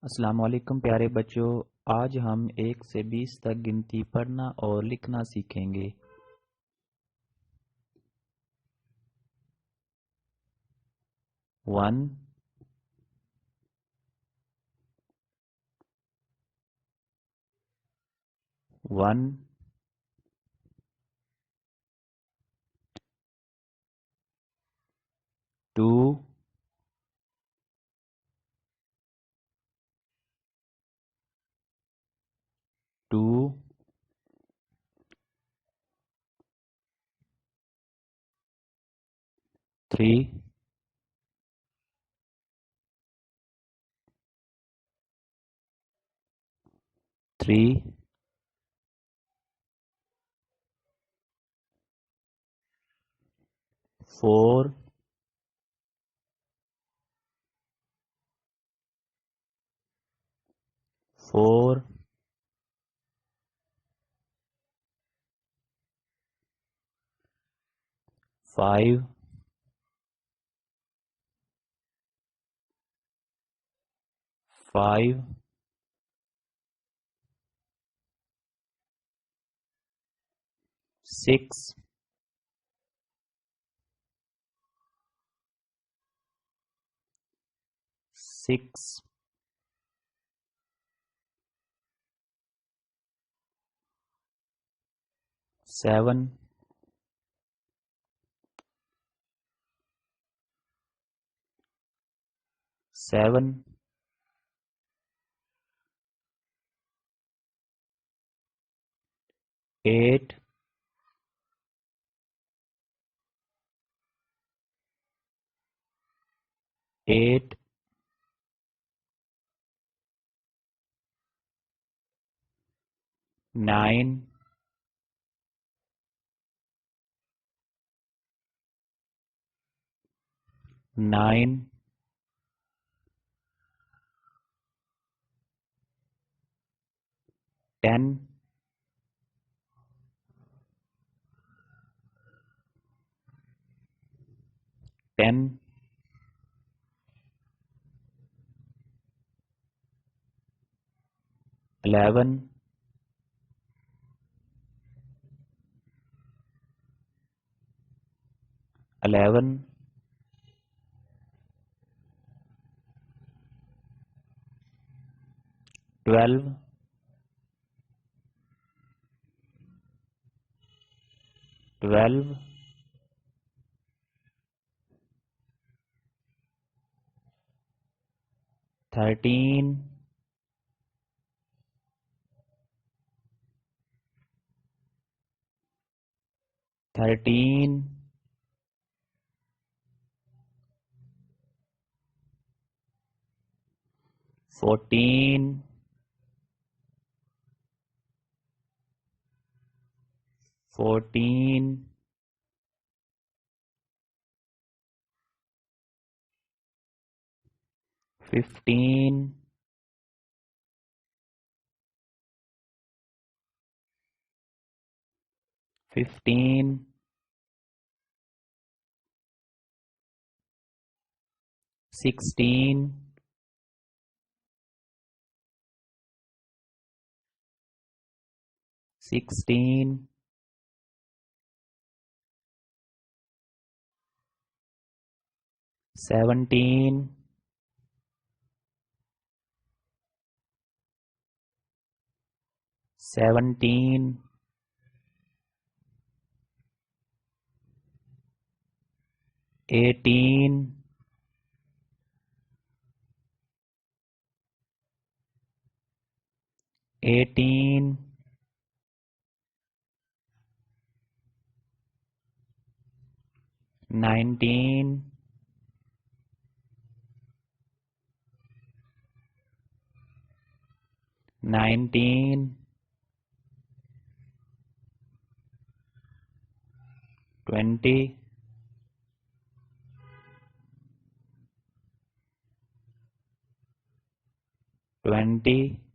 अस्सलाम वालेकुम प्यारे बच्चों। आज हम 1 से 20 तक गिनती पढ़ना और लिखना सीखेंगे। 1 1 2 2 3 3 4 4 5 5 6 6 7 7 8 8 9 9 10 10 11 11 12 12 13 13 14 14 15 15 16 16 17 17 18 18 19 19 20 20